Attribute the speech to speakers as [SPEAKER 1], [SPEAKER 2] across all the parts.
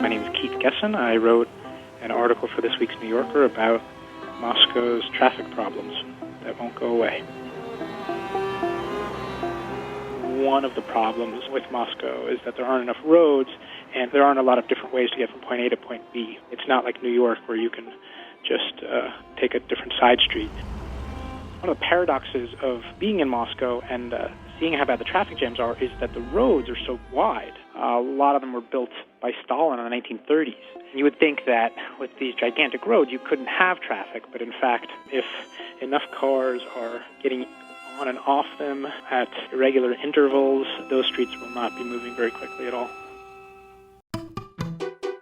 [SPEAKER 1] My name is Keith Gessen. I wrote an article for this week's New Yorker about Moscow's traffic problems that won't go away. One of the problems with Moscow is that there aren't enough roads and there aren't a lot of different ways to get from point A to point B. It's not like New York where you can just take a different side street. One of the paradoxes of being in Moscow and seeing how bad the traffic jams are is that the roads are so wide. A lot of them were built by Stalin in the 1930s. You would think that with these gigantic roads you couldn't have traffic, but in fact, if enough cars are getting on and off them at irregular intervals, those streets will not be moving very quickly at all.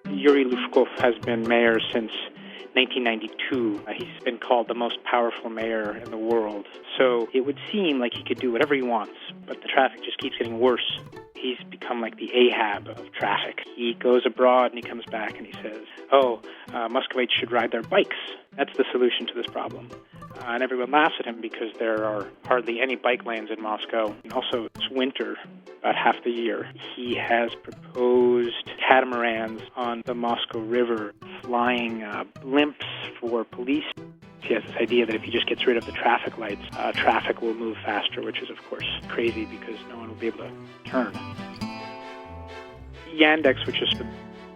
[SPEAKER 1] Yuri Luzhkov has been mayor since 1992. He's been called the most powerful mayor in the world. So it would seem like he could do whatever he wants, but the traffic just keeps getting worse. He's become like the Ahab of traffic. He goes abroad and he comes back and he says, Muscovites should ride their bikes. That's the solution to this problem. And everyone laughs at him because there are hardly any bike lanes in Moscow. And also, it's winter about half the year. He has proposed catamarans on the Moscow River, flying blimps for police. He has this idea that if he just gets rid of the traffic lights, traffic will move faster, which is, of course, crazy because no one will be able to turn. Yandex, which is the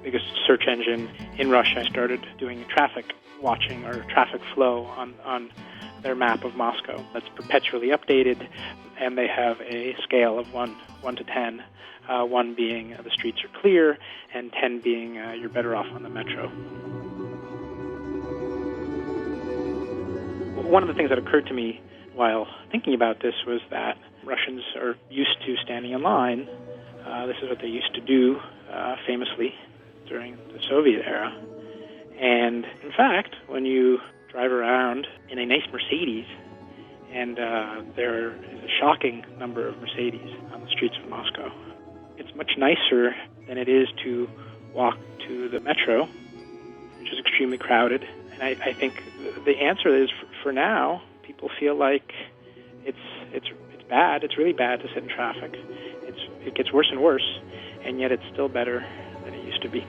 [SPEAKER 1] biggest search engine in Russia, started doing traffic watching or traffic flow on their map of Moscow. That's perpetually updated, and they have a scale of 1 to 10, 1 being the streets are clear, and 10 being you're better off on the metro. One of the things that occurred to me while thinking about this was that Russians are used to standing in line. This is what they used to do famously during the Soviet era. And in fact, when you drive around in a nice Mercedes, and there is a shocking number of Mercedes on the streets of Moscow, it's much nicer than it is to walk to the metro, which is extremely crowded. And I think the answer is, for now, people feel like it's bad. It's really bad to sit in traffic. It gets worse and worse, and yet it's still better than it used to be.